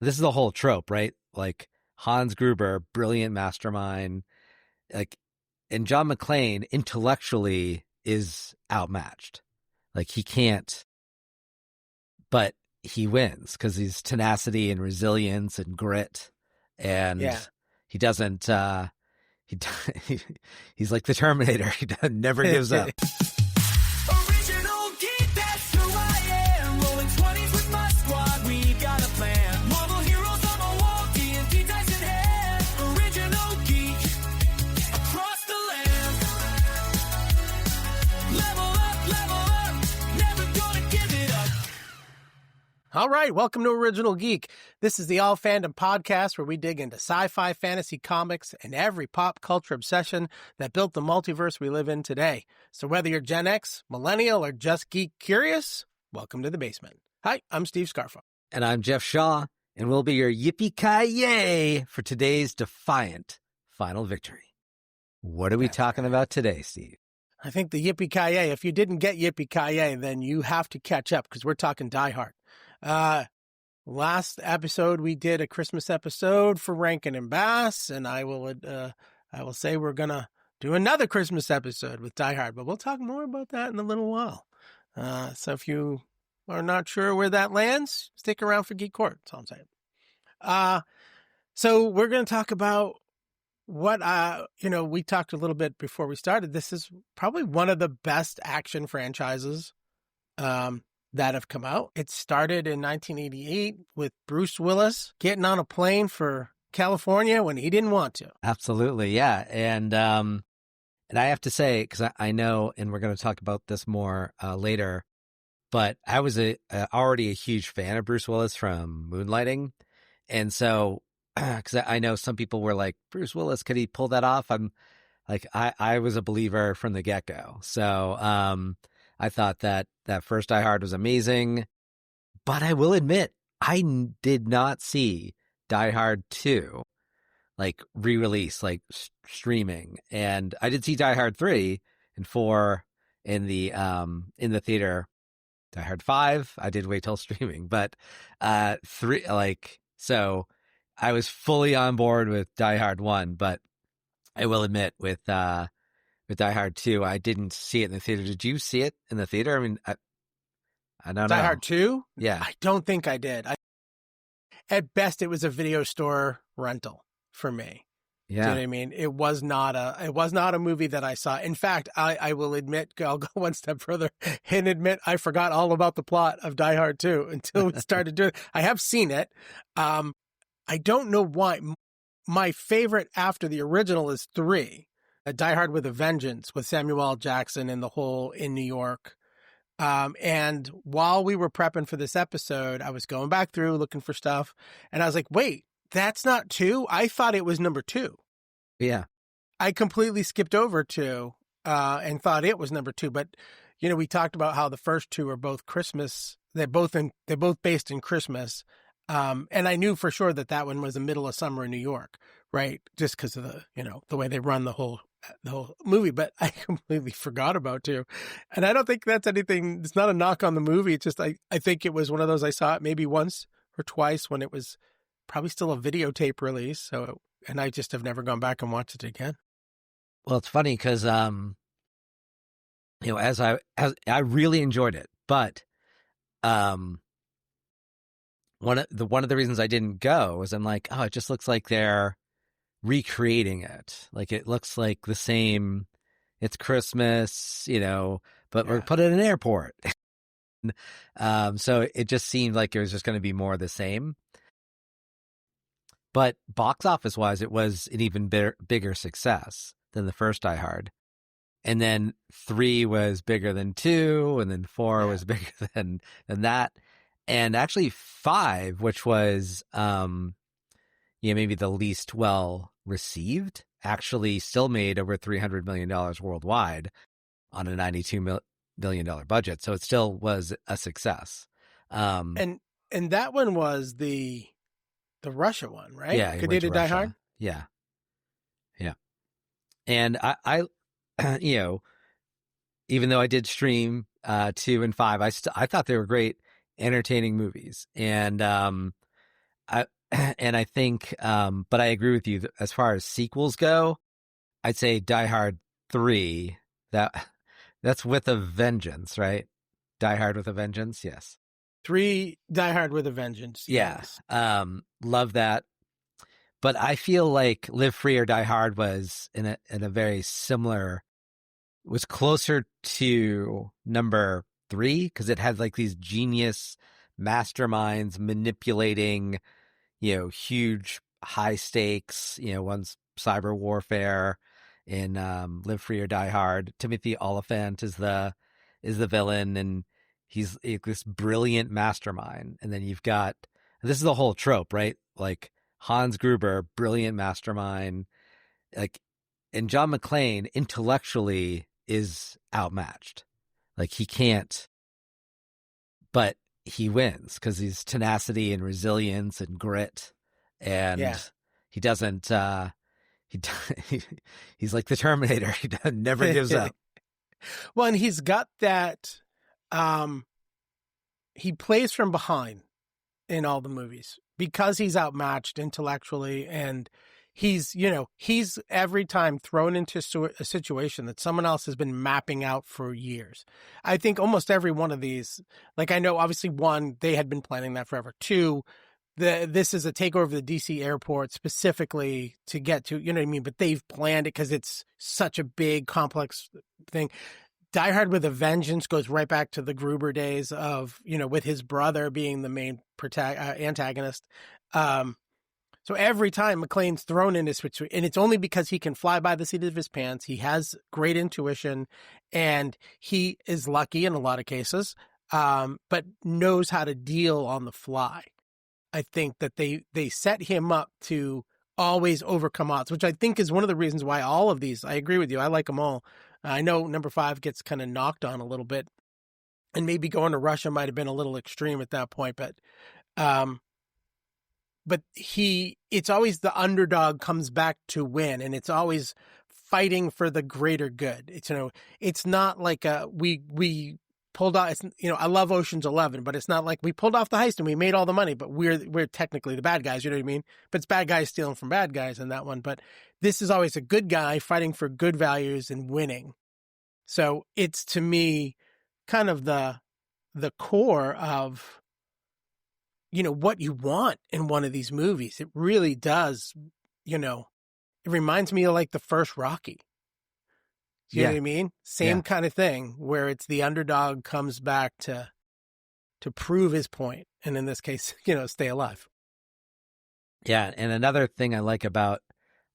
this is the whole trope, right? Like Hans Gruber, brilliant mastermind, like, and John McClane intellectually is outmatched. Like he can't, but he wins because he's tenacity and resilience and grit, and he doesn't. He's like the Terminator. He never gives up. Original geek, that's who I am. Rolling 20s with my squad, we got a plan. Marvel heroes on the wall, D&D dice in hand. Original geek, across the land. Level up, never gonna give it up. All right, welcome to Original Geek. This is the All Fandom podcast where we dig into sci-fi, fantasy, comics, and every pop culture obsession that built the multiverse we live in today. So whether you're Gen X, Millennial, or just geek curious, welcome to the basement. Hi, I'm Steve Scarfo. And I'm Jeff Shaw, and we'll be your yippee-ki-yay for today's defiant final victory. What are we talking about today, Steve? I think the yippee-ki-yay, if you didn't get yippee-ki-yay, then you have to catch up because we're talking Die Hard. Last episode we did a Christmas episode for Rankin and Bass, and I will say we're gonna do another Christmas episode with Die Hard, but we'll talk more about that in a little while. So if you are not sure where that lands, stick around for Geek Court. That's all I'm saying. So we're gonna talk about what we talked a little bit before we started. This is probably one of the best action franchises that have come out. It started in 1988 with Bruce Willis getting on a plane for California when he didn't want to. Absolutely, yeah. And I have to say, because I know, and we're going to talk about this more later, but I was already a huge fan of Bruce Willis from Moonlighting. And so, because I know some people were like, Bruce Willis, could he pull that off? I'm like, I was a believer from the get-go. So I thought that first Die Hard was amazing, but I will admit, I did not see Die Hard 2, like re-release, like streaming. And I did see Die Hard 3 and 4 in the theater. Die Hard 5, I did wait till streaming, but 3, like, so I was fully on board with Die Hard 1, but I will admit with Die Hard 2, I didn't see it in the theater. Did you see it in the theater? I mean, I don't know. Die Hard 2? Yeah. I don't think I did. At best, it was a video store rental for me. Yeah. Do you know what I mean? It was not a movie that I saw. In fact, I will admit, I'll go one step further and admit I forgot all about the plot of Die Hard 2 until we started doing it. I have seen it. I don't know why. My favorite after the original is 3. Die Hard with a Vengeance with Samuel L. Jackson and the whole in New York. And while we were prepping for this episode, I was going back through looking for stuff, and I was like, wait, that's not 2? I thought it was number 2. Yeah. I completely skipped over 2 and thought it was number 2. But, we talked about how the first 2 are both Christmas. They're both based in Christmas. And I knew for sure that one was the middle of summer in New York, right? Just because of the way they run the whole movie, but I completely forgot about 2. And I don't think that's anything. It's not a knock on the movie. It's just, I think it was one of those, I saw it maybe once or twice when it was probably still a videotape release. So, and I just have never gone back and watched it again. Well, it's funny because, as I really enjoyed it, but, one of the reasons I didn't go was I'm like, oh, it just looks like they're recreating it. Like it looks like the same. It's Christmas, but we're put it in an airport. So it just seemed like it was just going to be more of the same. But box office wise, it was an even bigger success than the first Die Hard. And then 3 was bigger than 2, and then 4 was bigger than that. And actually 5, which was, maybe the least well received, actually still made over $300 million worldwide on a $92 million budget. So it still was a success. And that one was the Russia one, right? Yeah. They did Die Hard? Yeah. Yeah. And I even though I did stream 2 and 5, I thought they were great, entertaining movies. And I and I think, but I agree with you as far as sequels go. I'd say Die Hard 3. That's with a vengeance, right? Die Hard with a Vengeance, yes. 3, Die Hard with a Vengeance. Yeah. Yes. Love that. But I feel like Live Free or Die Hard was in a very similar, was closer to number 3 because it had like these genius masterminds manipulating, huge high stakes. One's cyber warfare in Live Free or Die Hard. Timothy Oliphant is the villain, and he's this brilliant mastermind. And then you've got, this is the whole trope, right? Like Hans Gruber, brilliant mastermind, like, and John McClane intellectually is outmatched. Like he can't, but he wins because he's tenacity and resilience and grit, and he doesn't. He's like the Terminator. He never gives up. Well, and he's got that. He plays from behind in all the movies because he's outmatched intellectually, and he's every time thrown into a situation that someone else has been mapping out for years. I think almost every one of these, like I know obviously 1, they had been planning that forever. 2, this is a takeover of the DC airport specifically to get to, you know what I mean? But they've planned it because it's such a big, complex thing. Die Hard with a Vengeance goes right back to the Gruber days of, with his brother being the main antagonist. So every time McClane's thrown in this situation, and it's only because he can fly by the seat of his pants. He has great intuition, and he is lucky in a lot of cases, but knows how to deal on the fly. I think that they set him up to always overcome odds, which I think is one of the reasons why all of these, I agree with you. I like them all. I know number 5 gets kind of knocked on a little bit, and maybe going to Russia might have been a little extreme at that point, but it's always the underdog comes back to win, and it's always fighting for the greater good. It's not like we pulled off, I love Ocean's 11, but it's not like we pulled off the heist and we made all the money, but we're technically the bad guys, you know what I mean? But it's bad guys stealing from bad guys in that one. But this is always a good guy fighting for good values and winning. So it's, to me, kind of the core of, what you want in one of these movies. It really does, it reminds me of like the first Rocky. You know what I mean? Same kind of thing where it's the underdog comes back to prove his point. And in this case, stay alive. Yeah. And another thing I like about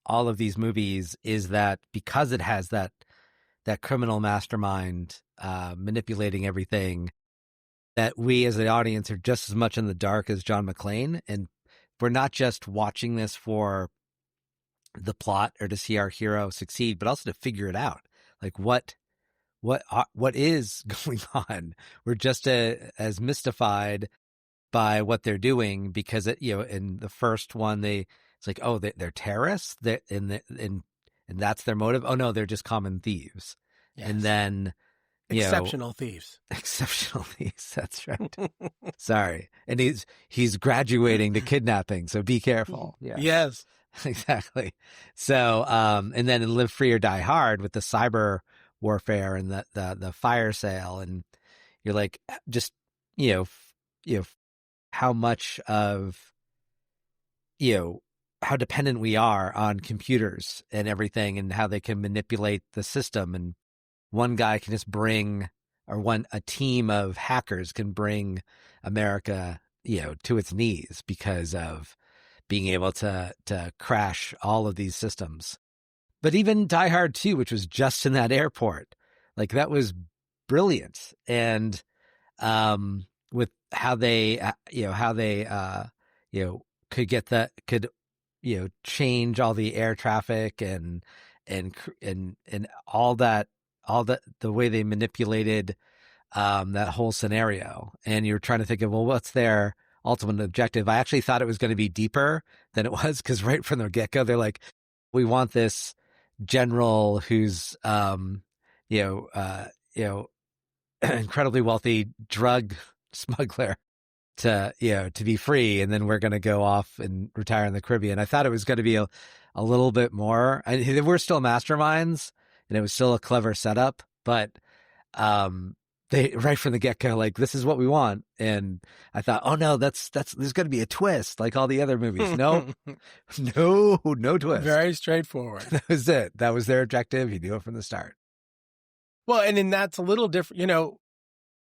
all of these movies is that because it has that criminal mastermind manipulating everything, that we as the audience are just as much in the dark as John McClane. And we're not just watching this for the plot or to see our hero succeed, but also to figure it out. Like what is going on? We're just as mystified by what they're doing because in the first one it's like, oh, they're terrorists, and that's their motive. Oh no, they're just common thieves. Yes. And then exceptional thieves. That's right. Sorry, and he's graduating to kidnapping, so be careful. Yeah. Yes. Exactly. So, and then in Live Free or Die Hard with the cyber warfare and the fire sale, and you're like, just, how much of, how dependent we are on computers and everything and how they can manipulate the system. And one guy can just a team of hackers can bring America, to its knees because of being able to crash all of these systems. But even Die Hard 2, which was just in that airport, like that was brilliant. And with how they could change all the air traffic and all that, the way they manipulated that whole scenario. And you're trying to think of, well, what's their ultimate objective? I actually thought it was going to be deeper than it was, because right from the get-go, they're like, we want this general who's, incredibly wealthy drug smuggler to be free, and then we're going to go off and retire in the Caribbean. I thought it was going to be a little bit more. We're still masterminds, and it was still a clever setup, but they right from the get-go, like, this is what we want. And I thought, oh no, there's going to be a twist like all the other movies. No, no twist. Very straightforward. That was it. That was their objective. He knew it from the start. Well, and then that's a little different.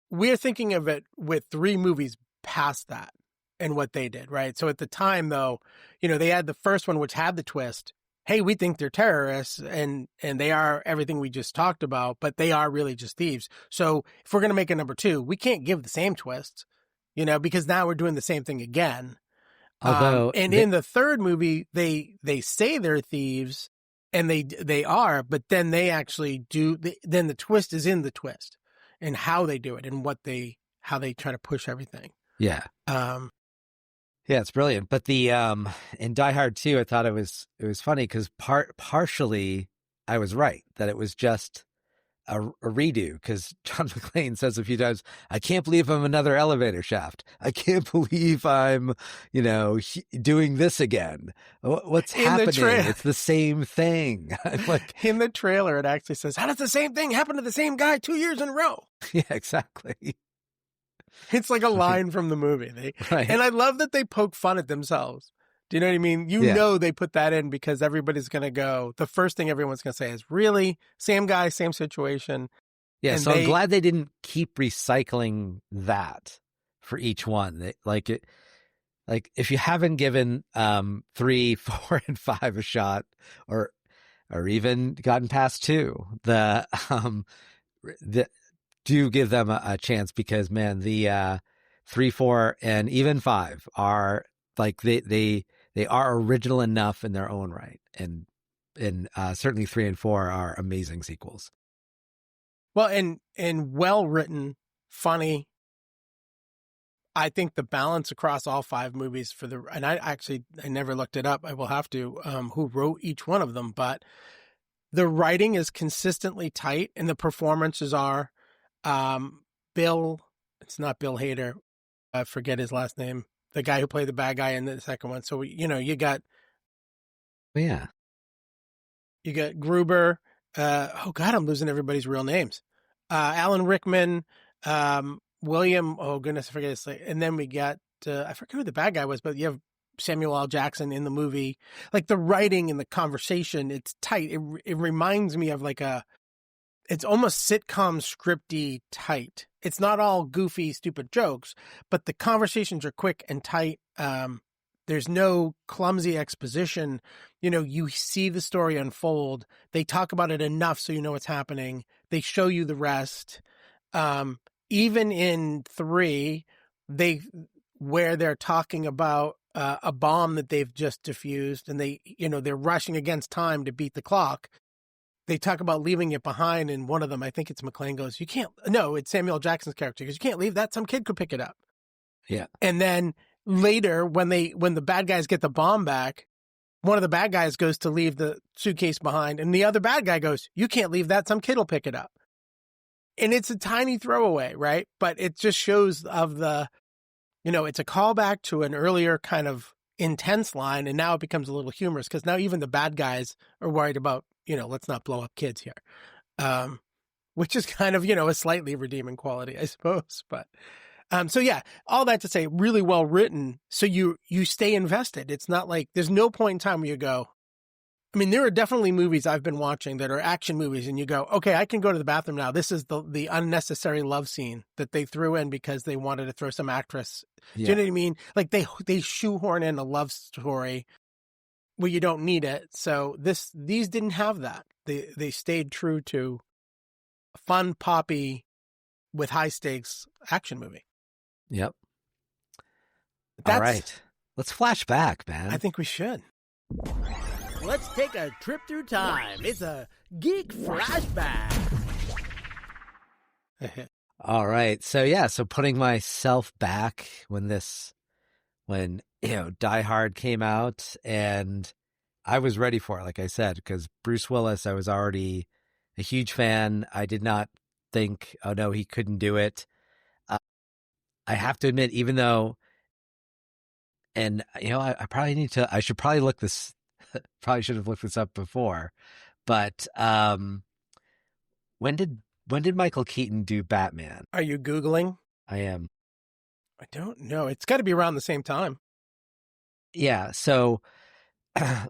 We're thinking of it with 3 movies past that and what they did, right? So at the time, though, they had the first one, which had the twist. Hey, we think they're terrorists, and they are everything we just talked about, but they are really just thieves. So if we're going to make a number 2, we can't give the same twist, because now we're doing the same thing again. Although, in the third movie, they say they're thieves, and they are, but then they actually do. Then the twist is in the twist, and how they do it, and how they try to push everything. Yeah. Yeah, it's brilliant. But the in Die Hard 2, I thought it was funny because partially I was right that it was just a redo, because John McClane says a few times, I can't believe I'm another elevator shaft. I can't believe I'm, doing this again. What's happening? It's the same thing. Like, in the trailer, it actually says, how does the same thing happen to the same guy 2 years in a row? Yeah, exactly. It's like a line from the movie. Right. And I love that they poke fun at themselves. Do you know what I mean? They put that in because everybody's going to go, the first thing everyone's going to say is, really? Same guy, same situation. Yeah, and so I'm glad they didn't keep recycling that for each one. Like if you haven't given 3, 4, and 5 a shot, or even gotten past 2, do give them a chance, because man, the 3, 4, and even 5 are like they are original enough in their own right, and certainly 3 and 4 are amazing sequels. Well, and well written, funny. I think the balance across all 5 movies and I never looked it up. I will have to, who wrote each one of them, but the writing is consistently tight, and the performances are. It's not Bill Hader. I forget his last name. The guy who played the bad guy in the second one. So, you got. Yeah. You got Gruber. Oh God, I'm losing everybody's real names. Alan Rickman, William. Oh goodness, I forget his name. And then we got, I forget who the bad guy was, but you have Samuel L. Jackson in the movie. Like, the writing and the conversation, it's tight. It reminds me of it's almost sitcom scripty tight. It's not all goofy, stupid jokes, but the conversations are quick and tight. There's no clumsy exposition. You see the story unfold. They talk about it enough so you know what's happening. They show you the rest. Even in 3, where they're talking about a bomb that they've just defused, and they're rushing against time to beat the clock. They talk about leaving it behind, and one of them, I think it's McClane, goes, it's Samuel Jackson's character, because you can't leave that. Some kid could pick it up. Yeah. And then later, when the bad guys get the bomb back, one of the bad guys goes to leave the suitcase behind, and the other bad guy goes, you can't leave that. Some kid will pick it up. And it's a tiny throwaway, right? But it just shows it's a callback to an earlier kind of intense line, and now it becomes a little humorous, because now even the bad guys are worried about, let's not blow up kids here, which is kind of, a slightly redeeming quality, I suppose. But so yeah, all that to say, really well written. So you stay invested. It's not like there's no point in time where you go, there are definitely movies I've been watching that are action movies, and you go, okay, I can go to the bathroom now. This is the unnecessary love scene that they threw in because they wanted to throw some actress. Yeah. Do you know what I mean? Like, they shoehorn in a love story where you don't need it. So these didn't have that. They stayed true to a fun, poppy, with high stakes action movie. Yep. All right. Let's flash back, man. I think we should. Let's take a trip through time. It's a Geek flashback. All right. So putting myself back when Die Hard came out, and I was ready for it, like I said, because Bruce Willis, I was already a huge fan. I did not think, oh no, he couldn't do it. I have to admit, even though, and I should probably look this, probably should have looked this up before, but when did Michael Keaton do Batman? Are you Googling? I am. I don't know. It's got to be around the same time. Yeah. So,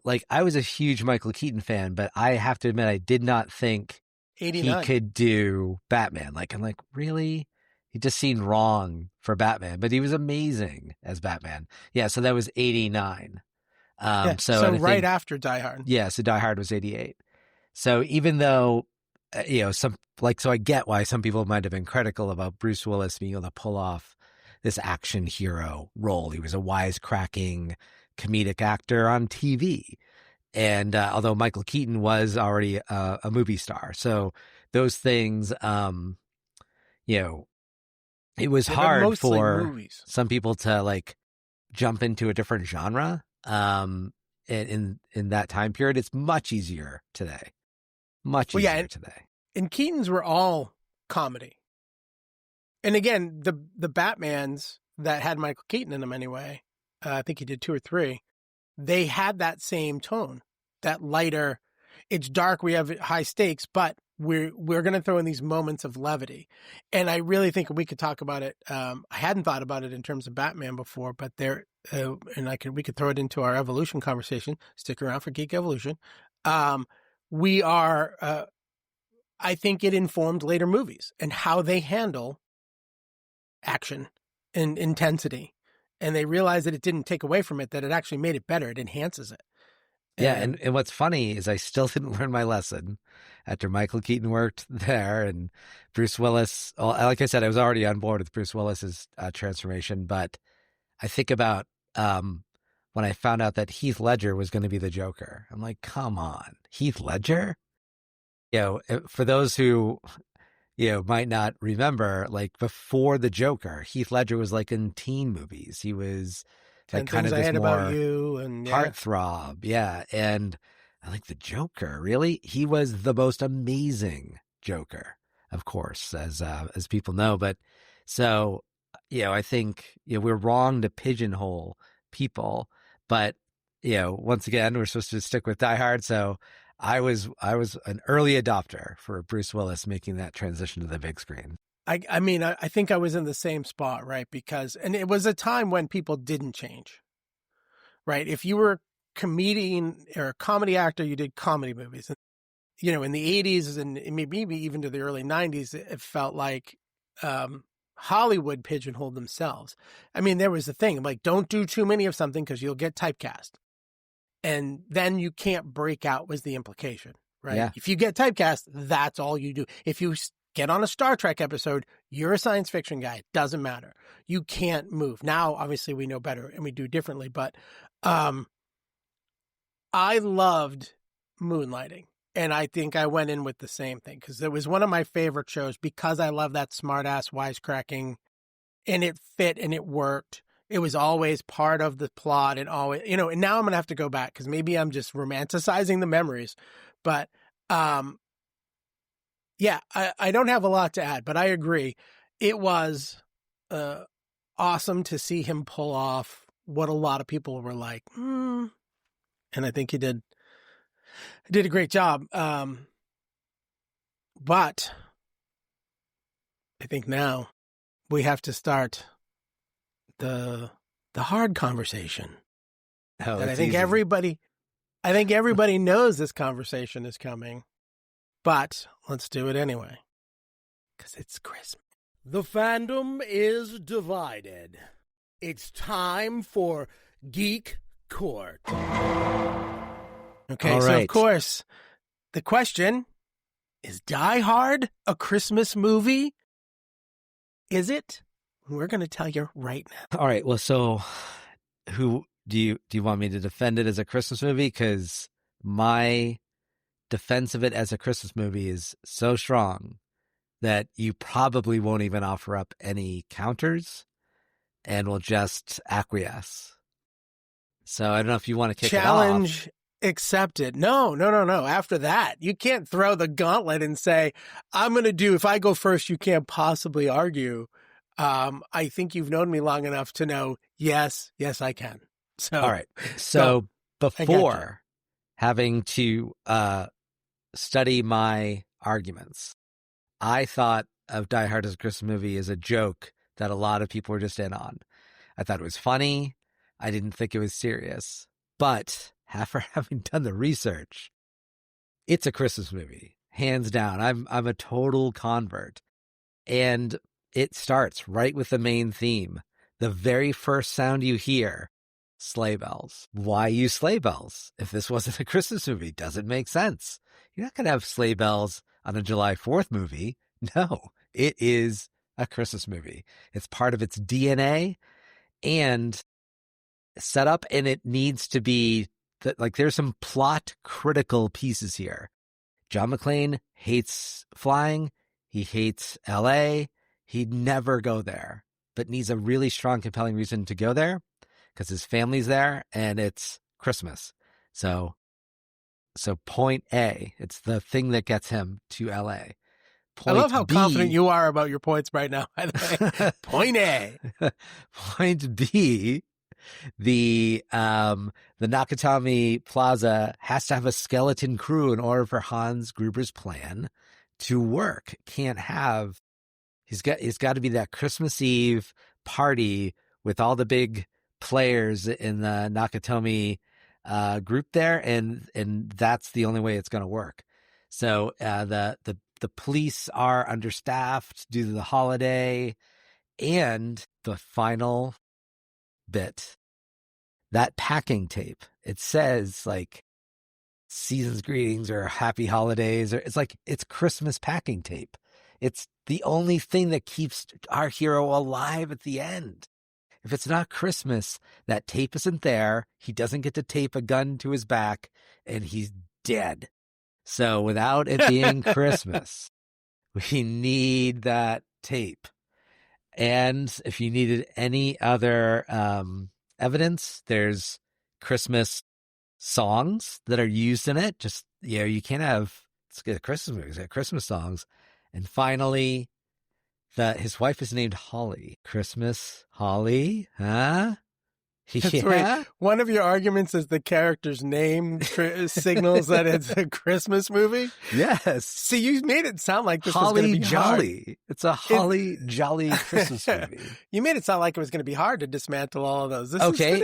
like, I was a huge Michael Keaton fan, but I have to admit, I did not think 89. he could do Batman. Like, I'm like, really? He just seemed wrong for Batman, but he was amazing as Batman. Yeah. So that was 89. Yeah, So right think, after Die Hard. Yeah. So Die Hard was 88. So even though, so I get why some people might have been critical about Bruce Willis being able to pull off this action hero role. He was a wisecracking comedic actor on TV. And although Michael Keaton was already a movie star. So those things, it was hard for movies. some people to like jump into a different genre. In that time period, it's much easier today. Much easier today. And Keaton's were all comedy. And again, the Batmans that had Michael Keaton in them anyway, I think he did 2 or 3, they had that same tone, that lighter, it's dark, we have high stakes, but we're going to throw in these moments of levity. And I really think we could talk about it. I hadn't thought about it in terms of Batman before, but we could throw it into our evolution conversation. Stick around for Geek Evolution. I think it informed later movies and how they handle action and intensity. And they realized that it didn't take away from it, that it actually made it better. It enhances it. Yeah, and what's funny is I still didn't learn my lesson after Michael Keaton worked there and Bruce Willis. Well, like I said, I was already on board with Bruce Willis's transformation, but I think about when I found out that Heath Ledger was going to be the Joker. I'm like, come on, Heath Ledger? For those who, might not remember, like before the Joker, Heath Ledger was like in teen movies. He was like kind of this more About You and heartthrob. Yeah. And I like the Joker, really? He was the most amazing Joker, of course, as people know. But so, I think, we're wrong to pigeonhole people, but, once again, we're supposed to stick with Die Hard. So I was an early adopter for Bruce Willis making that transition to the big screen. I mean, I think I was in the same spot, right? And it was a time when people didn't change, right? If you were a comedian or a comedy actor, you did comedy movies. And, in the 80s and maybe even to the early 90s, it felt like Hollywood pigeonholed themselves. I mean, there was a thing like, don't do too many of something because you'll get typecast. And then you can't break out was the implication, right? Yeah. If you get typecast, that's all you do. If you get on a Star Trek episode, you're a science fiction guy. It doesn't matter. You can't move. Now, obviously, we know better and we do differently. But I loved Moonlighting. And I think I went in with the same thing because it was one of my favorite shows because I love that smart-ass wisecracking. And it fit and it worked. It was always part of the plot and always, and now I'm going to have to go back because maybe I'm just romanticizing the memories. But yeah, I don't have a lot to add, but I agree. It was awesome to see him pull off what a lot of people were like, and I think he did a great job. But I think now we have to start the hard conversation. Oh, and I think everybody knows this conversation is coming. But let's do it anyway, because it's Christmas. The fandom is divided. It's time for Geek Court. Okay, all so right. of course, the question is Die Hard a Christmas movie? Is it? We're going to tell you right now. All right. Well, so who do you want me to defend it as a Christmas movie? Because my defense of it as a Christmas movie is so strong that you probably won't even offer up any counters and will just acquiesce. So I don't know if you want to kick Challenge it off. Accepted. No. After that, you can't throw the gauntlet and say, I'm going to do, if I go first, you can't possibly argue. I think you've known me long enough to know, yes, I can. So, All right. So before having to study my arguments, I thought of Die Hard as a Christmas movie as a joke that a lot of people were just in on. I thought it was funny. I didn't think it was serious. But after having done the research, it's a Christmas movie, hands down. I'm a total convert. And it starts right with the main theme. The very first sound you hear, sleigh bells. Why use sleigh bells? If this wasn't a Christmas movie, doesn't make sense. You're not going to have sleigh bells on a July 4th movie. No, it is a Christmas movie. It's part of its DNA and set up, and it needs to be like there's some plot critical pieces here. John McClane hates flying. He hates LA. He'd never go there, but needs a really strong, compelling reason to go there because his family's there and it's Christmas. So point A, it's the thing that gets him to LA. Point I love how B, confident you are about your points right now, by the way. Point A. Point B, the Nakatomi Plaza has to have a skeleton crew in order for Hans Gruber's plan to work. Can't have, he's got to be that Christmas Eve party with all the big players in the Nakatomi group there, and that's the only way it's going to work. So the police are understaffed due to the holiday, and the final bit, that packing tape, it says like season's greetings or happy holidays, or it's Christmas packing tape. It's the only thing that keeps our hero alive at the end. If it's not Christmas, that tape isn't there. He doesn't get to tape a gun to his back, and he's dead. So without it being Christmas, we need that tape. And if you needed any other evidence, there's Christmas songs that are used in it. Just, you can't have, it's a Christmas movie, it's got Christmas songs. And finally, his wife is named Holly. Christmas Holly, huh? That's right. One of your arguments is the character's name signals that it's a Christmas movie. Yes. See, you made it sound like this was Holly going to be Jolly. hard. It's a Holly Jolly Christmas movie. You made it sound like it was going to be hard to dismantle all of those.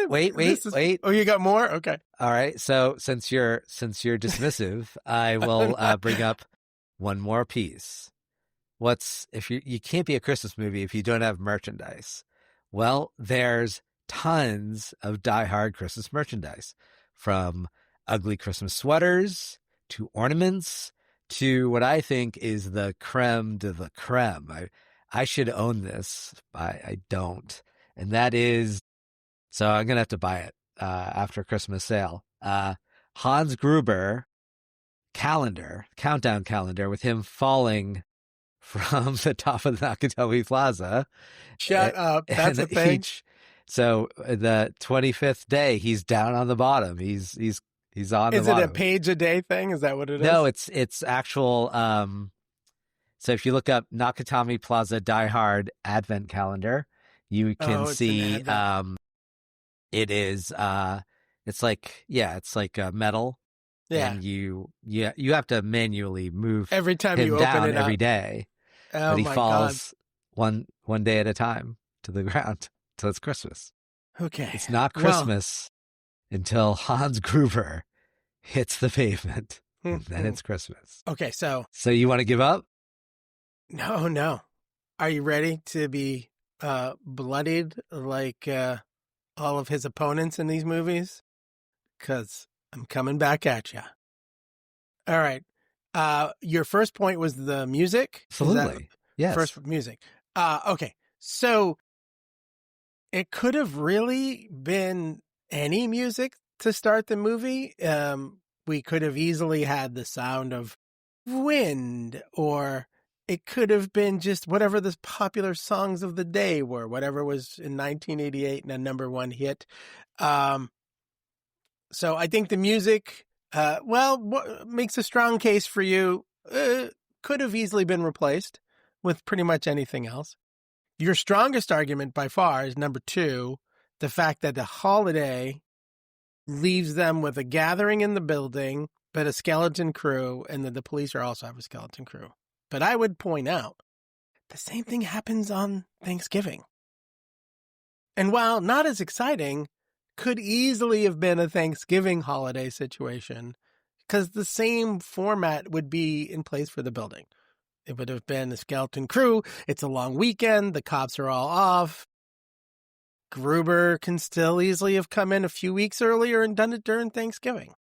Wait. Oh, you got more? Okay. All right. So since you're dismissive, I will bring up one more piece. If you can't be a Christmas movie if you don't have merchandise. Well, there's tons of Die Hard Christmas merchandise, from ugly Christmas sweaters to ornaments to what I think is the creme de la creme. I should own this, but I don't. And that is, so I'm going to have to buy it after Christmas sale. Hans Gruber countdown calendar with him falling from the top of the Nakatomi Plaza. Shut up. That's a thing. So the 25th day, he's down on the bottom. He's on the bottom. Is it a page a day thing? Is that what it is? No, it's actual. So if you look up Nakatomi Plaza Die Hard Advent Calendar, you can see it is it's like metal. Yeah. And you have to manually move every time him you open down it every up. day. Oh, but he my falls one day at a time to the ground till it's Christmas. Okay. It's not Christmas until Hans Gruber hits the pavement, and then it's Christmas. Okay, so you want to give up? No. Are you ready to be bloodied like all of his opponents in these movies? Because I'm coming back at you. All right. Your first point was the music. Absolutely. Yes. First music. Okay. So it could have really been any music to start the movie. We could have easily had the sound of wind, or it could have been just whatever the popular songs of the day were, whatever was in 1988 and a #1 hit. So I think the music, what makes a strong case for you, could have easily been replaced with pretty much anything else. Your strongest argument by far is number 2, the fact that the holiday leaves them with a gathering in the building, but a skeleton crew, and then the police are also have a skeleton crew. But I would point out, the same thing happens on Thanksgiving. And while not as exciting, could easily have been a Thanksgiving holiday situation, because the same format would be in place for the building. It would have been a skeleton crew. It's a long weekend. The cops are all off. Gruber can still easily have come in a few weeks earlier and done it during Thanksgiving.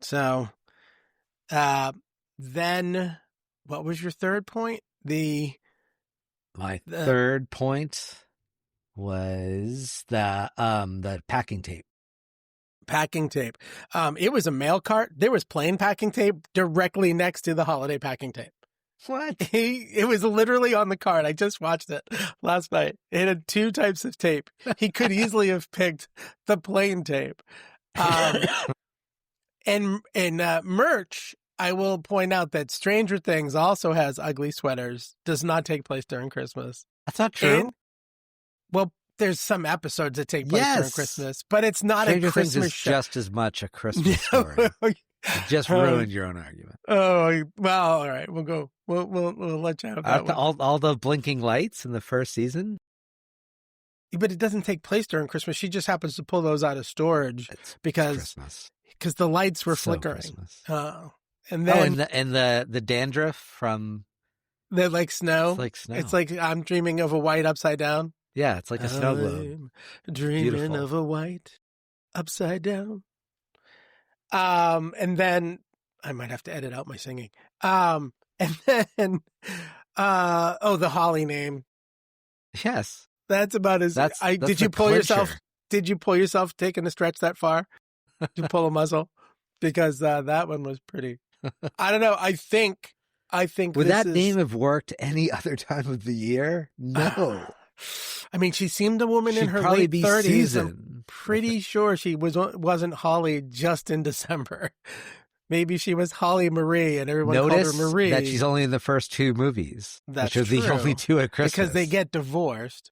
So, then what was your third point? My third point was the packing tape. Packing tape. It was a mail cart. There was plain packing tape directly next to the holiday packing tape. What? It was literally on the card. I just watched it last night. It had 2 types of tape. He could easily have picked the plain tape. And merch, I will point out that Stranger Things also has ugly sweaters. Does not take place during Christmas. That's not true. And, well, there's some episodes that take place during Christmas, but it's not Stranger a Christmas Things is show. just as much a Christmas story. You just ruined your own argument. Oh, well, all right. We'll go. We'll let you have that one. All the blinking lights in the first season? But it doesn't take place during Christmas. She just happens to pull those out of storage because the lights were flickering. And then the dandruff from the like snow. It's like snow. It's like I'm dreaming of a white upside down. Yeah, it's like a snow globe. Dreaming Beautiful. of a white upside down. And then I might have to edit out my singing. And then the Holly name. Yes. That's about as that's did the you pull clincher. yourself? Did you pull yourself taking a stretch that far? Did you pull a muscle? Because that one was pretty. I don't know. I think would that name have worked any other time of the year? No. I mean, she seemed a woman in her late 30s. I'm pretty sure she wasn't Holly just in December. Maybe she was Holly Marie, and everyone called her Marie. That she's only in the first 2 movies. That's which are the only 2 at Christmas. Because they get divorced.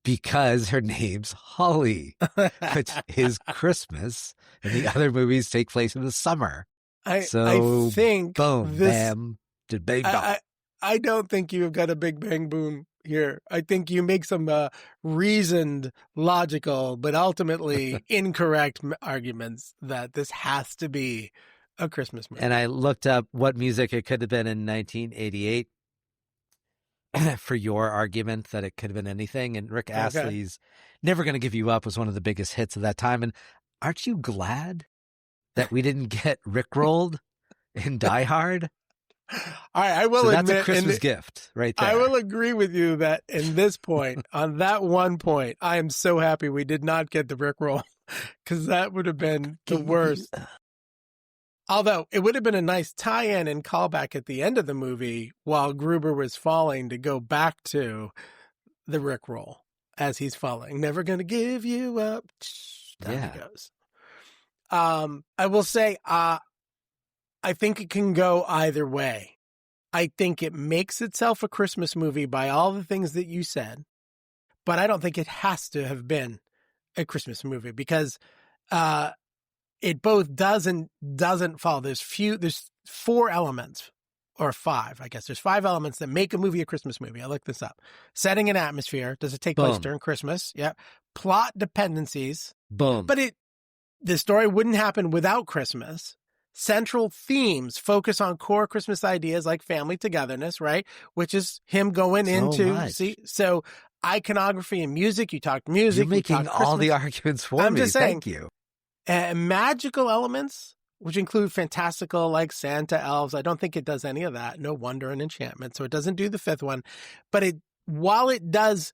Because her name's Holly, which is Christmas, and the other movies take place in the summer. I think boom, bam, did bang, bong. I don't think you've got a big bang boom here. I think you make some reasoned, logical, but ultimately incorrect arguments that this has to be a Christmas movie. And I looked up what music it could have been in 1988 for your argument that it could have been anything. And Rick Astley's Never Gonna Give You Up was one of the biggest hits of that time. And aren't you glad that we didn't get Rickrolled in Die Hard? I will admit, that's a Christmas gift right there. I will agree with you that in this point, on that one point, I am so happy we did not get the Rickroll, because that would have been the worst. Although it would have been a nice tie-in and callback at the end of the movie while Gruber was falling to go back to the Rickroll as he's falling. Never gonna give you up. Down he goes. I will say, I think it can go either way. I think it makes itself a Christmas movie by all the things that you said, but I don't think it has to have been a Christmas movie because it both does and doesn't follow. There's 4 elements, or 5, I guess. There's 5 elements that make a movie a Christmas movie. I looked this up. Setting and atmosphere. Does it take place during Christmas? Yeah. Plot dependencies. Boom. But the story wouldn't happen without Christmas. Central themes focus on core Christmas ideas like family togetherness, right? Which is him going so iconography and music. You talked music. You're making all the arguments for me. I'm just saying. Thank you. Magical elements, which include fantastical like Santa, elves. I don't think it does any of that. No wonder and enchantment. So it doesn't do the 5th one. But while it does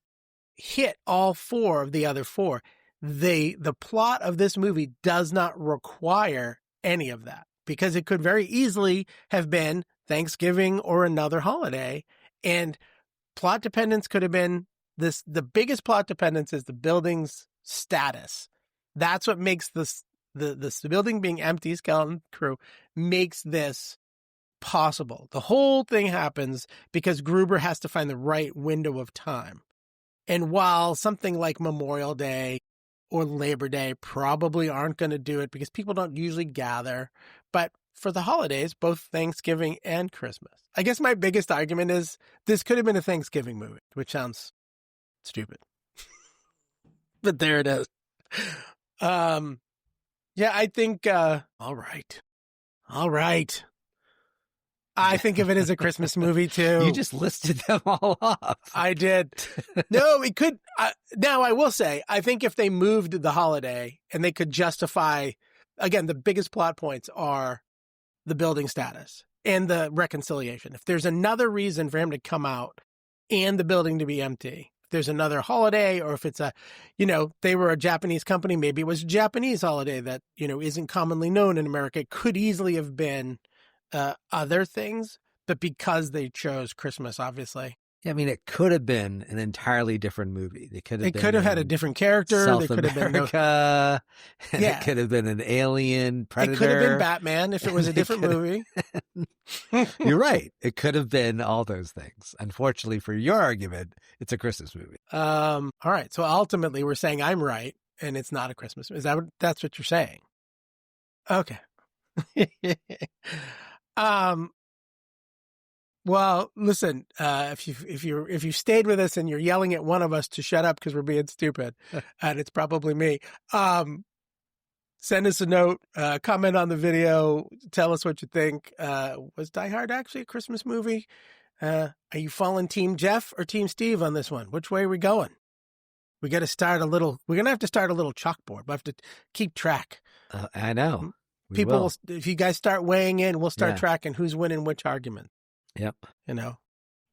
hit all 4 of the other 4, the plot of this movie does not require any of that, because it could very easily have been Thanksgiving or another holiday, and plot dependence could have been this. The biggest plot dependence is the building's status. That's what makes the building being empty, skeleton crew, makes this possible. The whole thing happens because Gruber has to find the right window of time. And while something like Memorial Day or Labor Day probably aren't going to do it because people don't usually gather, but for the holidays, both Thanksgiving and Christmas. I guess my biggest argument is this could have been a Thanksgiving movie, which sounds stupid. But there it is. Yeah, I think, all right. I think of it as a Christmas movie too. You just listed them all off. I did. No, it could. Now, I will say, I think if they moved the holiday and they could justify, again, the biggest plot points are the building status and the reconciliation. If there's another reason for him to come out and the building to be empty, if there's another holiday, or if it's they were a Japanese company, maybe it was a Japanese holiday that, isn't commonly known in America. It could easily have been other things, but because they chose Christmas, obviously. Yeah, I mean, it could have been an entirely different movie. It could have had a different character. South they could America, have been it could have been an alien predator. It could have been Batman if it was a different movie. You're right. It could have been all those things. Unfortunately, for your argument, it's a Christmas movie. All right. So ultimately, we're saying I'm right, and it's not a Christmas movie. That's what you're saying? Okay. Well, listen, if you stayed with us and you're yelling at one of us to shut up because we're being stupid, and it's probably me, send us a note, comment on the video, tell us what you think. Was Die Hard actually a Christmas movie? Are you falling Team Jeff or Team Steve on this one? Which way are we going? We're going to have to start a little chalkboard. We'll have to keep track. I know. People will, if you guys start weighing in, we'll start tracking who's winning which argument. Yep.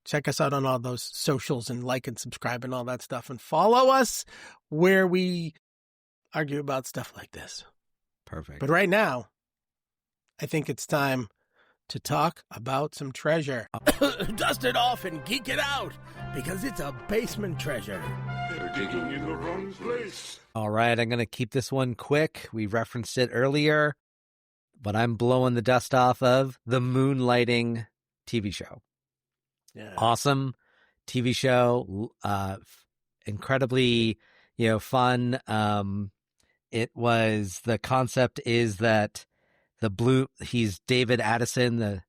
Check us out on all those socials and like and subscribe and all that stuff, and follow us where we argue about stuff like this. Perfect. But right now, I think it's time to talk about some treasure. Dust it off and geek it out, because it's a basement treasure. They're digging in the wrong place. All right, I'm going to keep this one quick. We referenced it earlier, but I'm blowing the dust off of the Moonlighting TV show. Yeah. Awesome TV show. Incredibly, fun. The concept is that he's David Addison,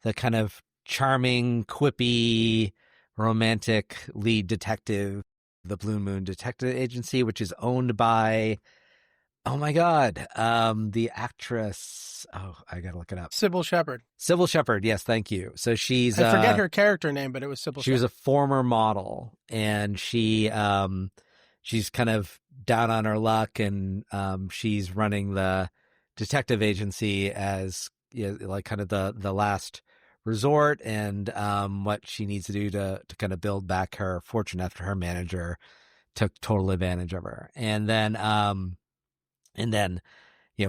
the kind of charming, quippy, romantic lead detective, the Blue Moon Detective Agency, which is owned by, oh my God, the actress. Oh, I gotta look it up. Sybil Shepherd. Sybil Shepherd. Yes, thank you. So she's I forget her character name, but it was Sybil. She was a former model, and she's kind of down on her luck, and she's running the detective agency as like kind of the last resort, and what she needs to do to kind of build back her fortune after her manager took total advantage of her. And then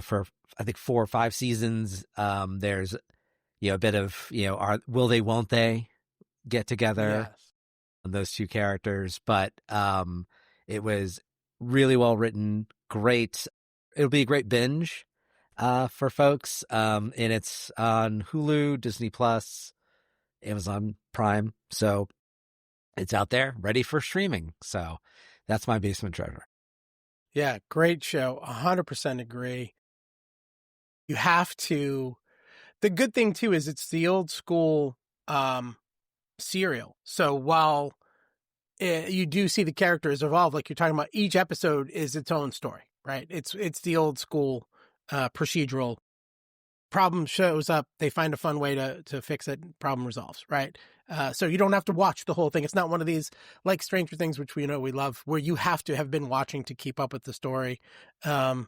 for I think 4 or 5 seasons, there's a bit of will they, won't they get together? Yes. Those two characters, but it was really well written, great. It'll be a great binge for folks, and it's on Hulu, Disney Plus, Amazon Prime, so it's out there ready for streaming. So that's my basement treasure. Yeah, great show. 100% agree. You have to. The good thing too is it's the old school serial. So while you do see the characters evolve, like you're talking about, each episode is its own story, right? It's the old school procedural. Problem shows up, they find a fun way to fix it, problem resolves, right? So you don't have to watch the whole thing. It's not one of these like Stranger Things, which we love, where you have to have been watching to keep up with the story. The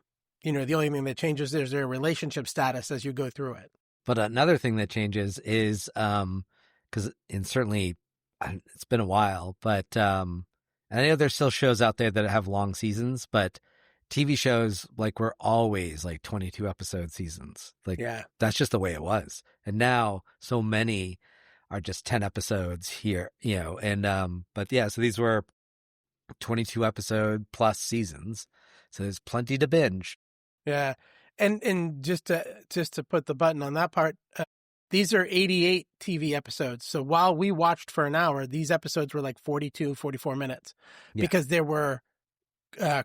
only thing that changes is their relationship status as you go through it. But another thing that changes is because certainly it's been a while, but and I know there's still shows out there that have long seasons, but TV shows were always 22 episode seasons. That's just the way it was. And now so many are just 10 episodes here, but yeah, so these were 22 episode plus seasons. So there's plenty to binge. Yeah. And just to put the button on that part, these are 88 TV episodes. So while we watched for an hour, these episodes were like 42, 44 minutes because there were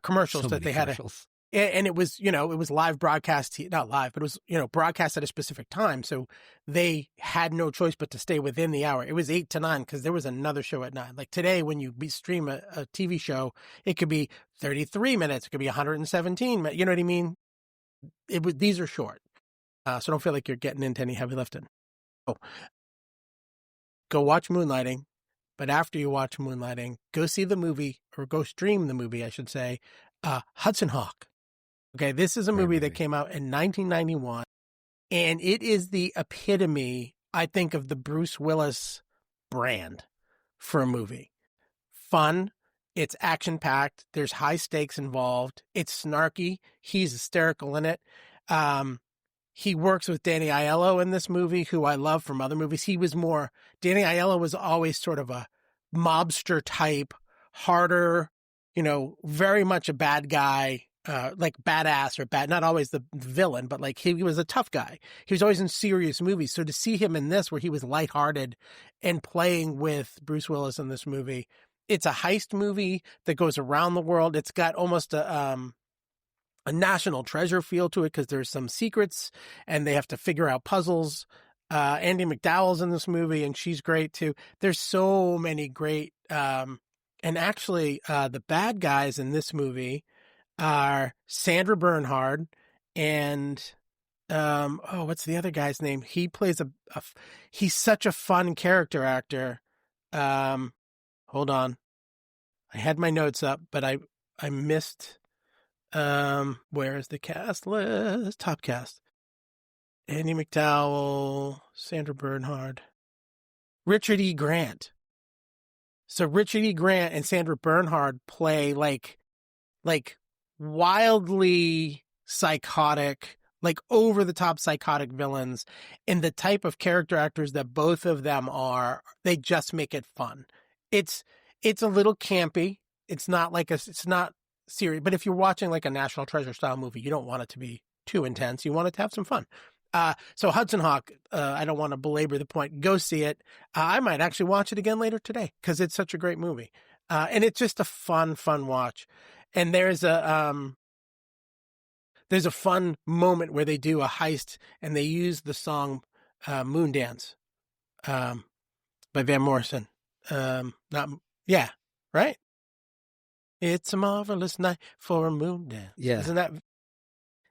commercials So that many they had commercials. and it was, it was live broadcast, not live, but it was, broadcast at a specific time. So they had no choice but to stay within the hour. It was 8 to 9 because there was another show at 9. Like today, when you stream a TV show, it could be 33 minutes. It could be 117 minutes. You know what I mean? These are short. So don't feel like you're getting into any heavy lifting. Oh, go watch Moonlighting. But after you watch Moonlighting, go see the movie, or go stream the movie, I should say, Hudson Hawk. Okay, this is a movie that came out in 1991, and it is the epitome, I think, of the Bruce Willis brand for a movie. Fun, it's action-packed, there's high stakes involved, it's snarky, he's hysterical in it. He works with Danny Aiello in this movie, who I love from other movies. Danny Aiello was always sort of a mobster type, harder, very much a bad guy, like badass or bad, not always the villain, but like he was a tough guy. He was always in serious movies. So to see him in this, where he was lighthearted and playing with Bruce Willis in this movie, it's a heist movie that goes around the world. It's got almost a national treasure feel to it because there's some secrets and they have to figure out puzzles. Andie MacDowell's in this movie and she's great too. There's so many great, and actually the bad guys in this movie are Sandra Bernhard and, what's the other guy's name? He plays he's such a fun character actor. Hold on. I had my notes up, but I missed, where is the cast list? Top cast. Andie MacDowell, Sandra Bernhard, Richard E. Grant. So Richard E. Grant and Sandra Bernhard play like wildly psychotic, like over the top psychotic villains, and the type of character actors that both of them are, they just make it fun. It's a little campy. It's not serious, but if you're watching like a National Treasure style movie, you don't want it to be too intense. You want it to have some fun. So Hudson Hawk, I don't want to belabor the point. Go see it. I might actually watch it again later today because it's such a great movie. And it's just a fun watch. And there's a fun moment where they do a heist and they use the song, Moon Dance, by Van Morrison. Right? It's a marvelous night for a moon dance. Yeah. Isn't that?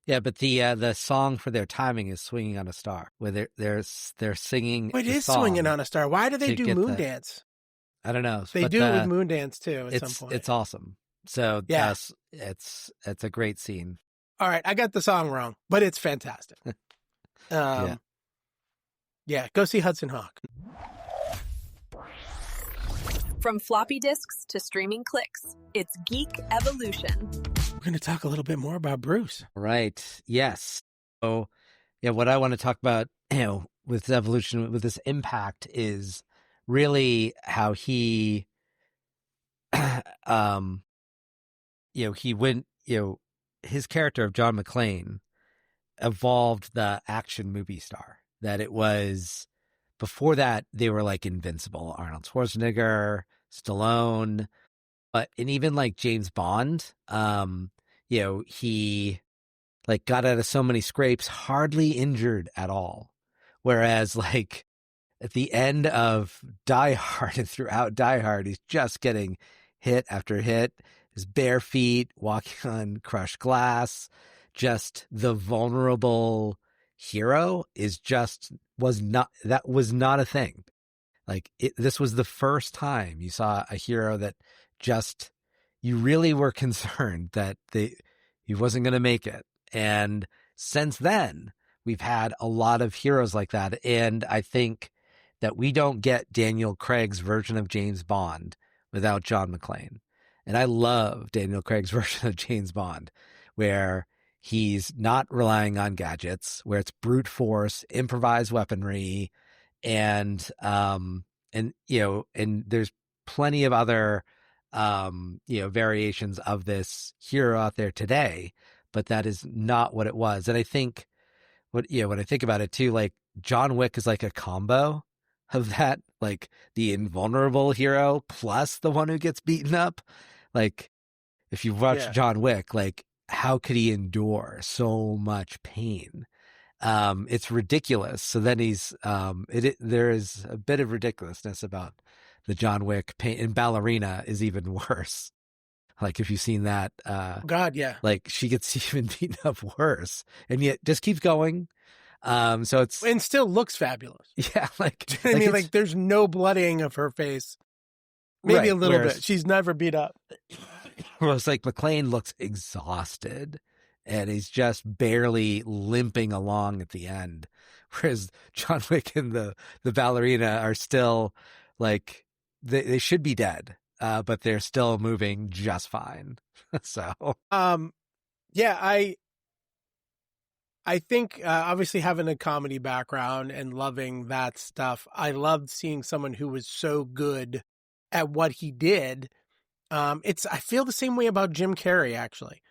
Yeah, but the song for their timing is "Swinging on a Star," where they're singing. It is "Swinging on a Star." Why do they do Moon Dance? I don't know. They do it with Moon Dance too. At some point, it's awesome. So yeah, it's a great scene. All right, I got the song wrong, but it's fantastic. Yeah, go see Hudson Hawk. From floppy disks to streaming clicks, it's Geek Evolution. We're going to talk a little bit more about Bruce. Right. Yes. So, yeah, what I want to talk about, with evolution, with this impact, is really how he, he went, his character of John McClane evolved the action movie star. That it was, before that, they were like Invincible, Arnold Schwarzenegger, Stallone, and even like James Bond, he like got out of so many scrapes, hardly injured at all. Whereas like at the end of Die Hard and throughout Die Hard, he's just getting hit after hit, his bare feet, walking on crushed glass. Just the vulnerable hero was not a thing. Like this was the first time you saw a hero that just, you really were concerned that he wasn't going to make it. And since then, we've had a lot of heroes like that. And I think that we don't get Daniel Craig's version of James Bond without John McClane. And I love Daniel Craig's version of James Bond, where he's not relying on gadgets, where it's brute force, improvised weaponry, and there's plenty of other, variations of this hero out there today, but that is not what it was. And I think when I think about it too, like John Wick is like a combo of that, like the invulnerable hero plus the one who gets beaten up. Like, if you've watched John Wick, like, how could he endure so much pain? It's ridiculous. So then there is a bit of ridiculousness about the John Wick pain, and Ballerina is even worse. Like, if you've seen that, God, yeah. like she gets even beaten up worse, and yet just keeps going. So it's, And still looks fabulous. yeah, like, I mean, like there's no blooding of her face. Maybe right, a little whereas- bit. She's never beat up. Whereas like McClane looks exhausted and he's just barely limping along at the end. Whereas John Wick and the ballerina are still like, they should be dead, but they're still moving just fine. So, yeah, I think obviously having a comedy background and loving that stuff, I loved seeing someone who was so good at what he did. I feel the same way about Jim Carrey, actually.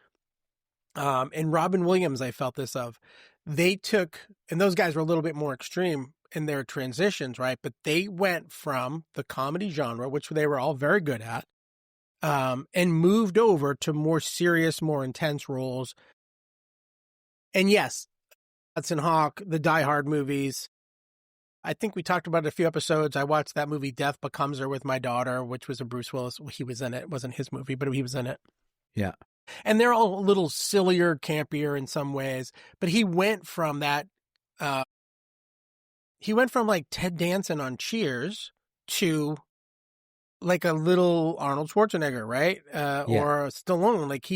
And Robin Williams, I felt this of. They took, and those guys were a little bit more extreme in their transitions, right? But they went from the comedy genre, which they were all very good at, and moved over to more serious, more intense roles. And yes, Hudson Hawk, the Die Hard movies. I think we talked about it a few episodes. I watched that movie Death Becomes Her with my daughter, which was a Bruce Willis. He was in it. It wasn't his movie, but he was in it. yeah. And they're all a little sillier, campier in some ways. But he went from that. He went from like Ted Danson on Cheers to like a little Arnold Schwarzenegger, right? Or Stallone. Like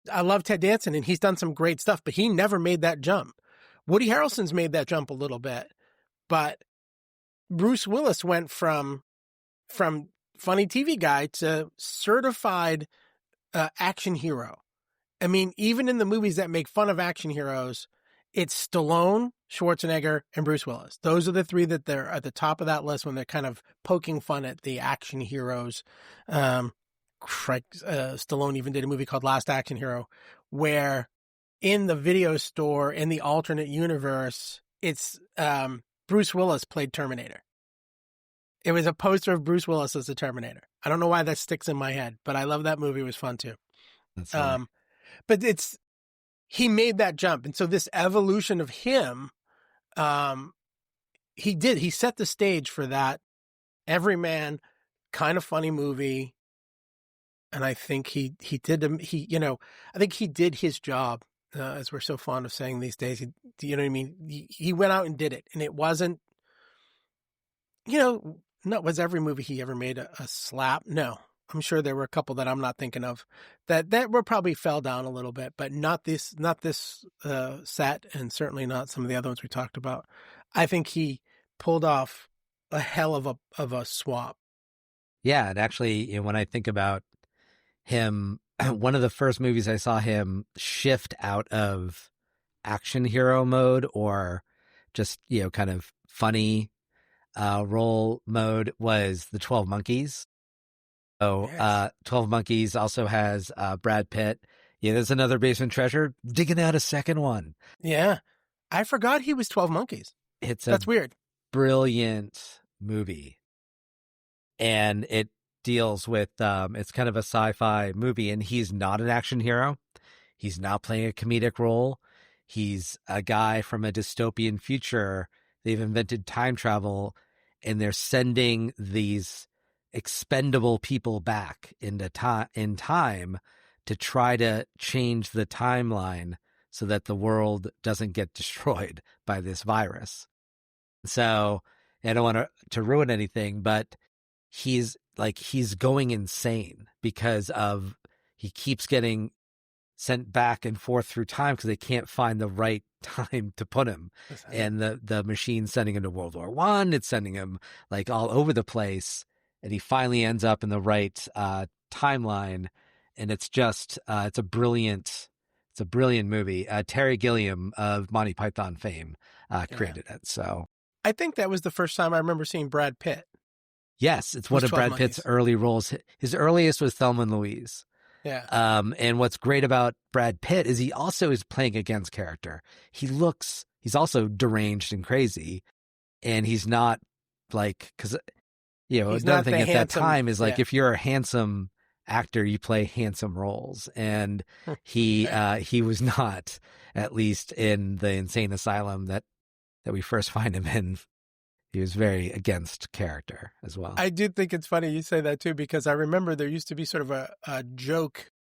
I love Ted Danson, and he's done some great stuff, but he never made that jump. Woody Harrelson's made that jump a little bit, but Bruce Willis went from funny TV guy to certified action hero. I mean, even in the movies that make fun of action heroes, it's Stallone, Schwarzenegger, and Bruce Willis. Those are the three that they're at the top of that list when they're kind of poking fun at the action heroes. Stallone even did a movie called Last Action Hero, where in the video store, in the alternate universe, it's Bruce Willis played Terminator. It was a poster of Bruce Willis as the Terminator. I don't know why that sticks in my head, but I love that movie. It was fun too. That's funny. But he made that jump. And so this evolution of him, he set the stage for that everyman kind of funny movie. And I think I think he did his job, as we're so fond of saying these days. You know what I mean? He went out and did it. And it wasn't, was every movie he ever made a slap? No. I'm sure there were a couple that I'm not thinking of that were probably fell down a little bit, but not this set, and certainly not some of the other ones we talked about. I think he pulled off a hell of a swap. Yeah. And actually, when I think about him, one of the first movies I saw him shift out of action hero mode or just, kind of funny role mode was the 12 Monkeys. So, yes. 12 Monkeys also has Brad Pitt. Yeah, there's another Basement Treasure digging out a second one. Yeah. I forgot he was 12 Monkeys. That's weird. Brilliant movie. And it deals with, it's kind of a sci-fi movie, and he's not an action hero. He's not playing a comedic role. He's a guy from a dystopian future. They've invented time travel, and they're sending these expendable people back in time to try to change the timeline so that the world doesn't get destroyed by this virus. So I don't want to ruin anything, but he's going insane because he keeps getting sent back and forth through time because they can't find the right time to put him. And the machine's sending him to World War I. It's sending him like all over the place. And he finally ends up in the right timeline. And it's just, it's a brilliant movie. Terry Gilliam of Monty Python fame created it. So I think that was the first time I remember seeing Brad Pitt. Yes, it's one of Brad Pitt's early roles. His earliest was Thelma and Louise. Yeah. And what's great about Brad Pitt is he also is playing against character. He's he's also deranged and crazy, and he's not like, because He's another not thing the at that handsome- time is like yeah. if you're a handsome actor, you play handsome roles, and he was not, at least in the insane asylum that we first find him in. He was very against character as well. I do think it's funny you say that too, because I remember there used to be sort of a joke.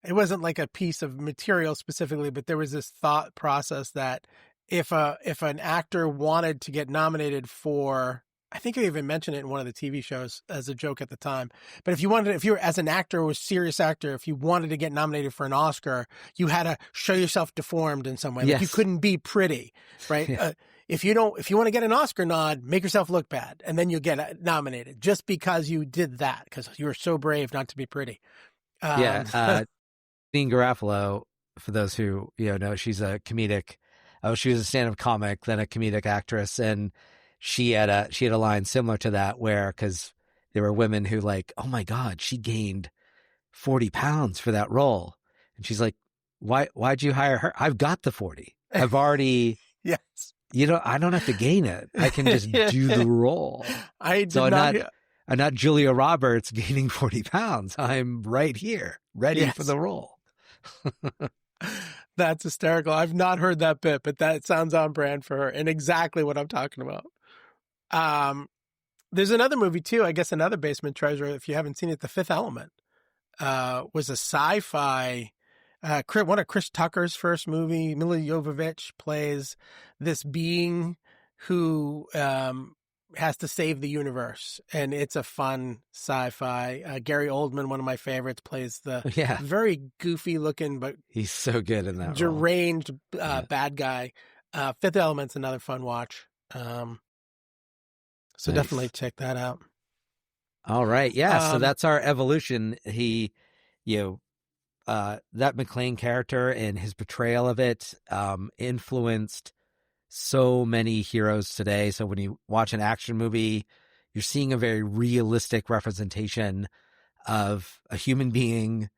It wasn't like a piece of material specifically, but there was this thought process that if an actor wanted to get nominated for, I think I even mentioned it in one of the TV shows as a joke at the time. But if you were as an actor or a serious actor, if you wanted to get nominated for an Oscar, you had to show yourself deformed in some way. Like Yes. you couldn't be pretty, right? Yeah. If you want to get an Oscar nod, make yourself look bad, and then you'll get nominated just because you did that, because you were so brave not to be pretty. Yeah. Jean Garofalo, for those who know, she's a comedic. She was a stand-up comic, then a comedic actress, and she had a line similar to that, where, because there were women who like, oh my God, she gained 40 pounds for that role, and she's like, why'd you hire her? I've got the 40. I've already. Yes. I don't have to gain it. I can just do the role. I'm not Julia Roberts gaining 40 pounds. I'm right here, ready for the role. That's hysterical. I've not heard that bit, but that sounds on brand for her and exactly what I'm talking about. There's another movie too, I guess another basement treasure, if you haven't seen it, The Fifth Element. Was a sci-fi, one of Chris Tucker's first movie. Mila Jovovich plays this being who has to save the universe, and it's a fun sci-fi. Gary Oldman, one of my favorites, plays the very goofy looking but he's so good in that deranged bad guy. Fifth Element's another fun watch. So nice. Definitely check that out. All right, so that's our evolution. He, that McClane character and his portrayal of it influenced so many heroes today. So when you watch an action movie, you're seeing a very realistic representation of a human being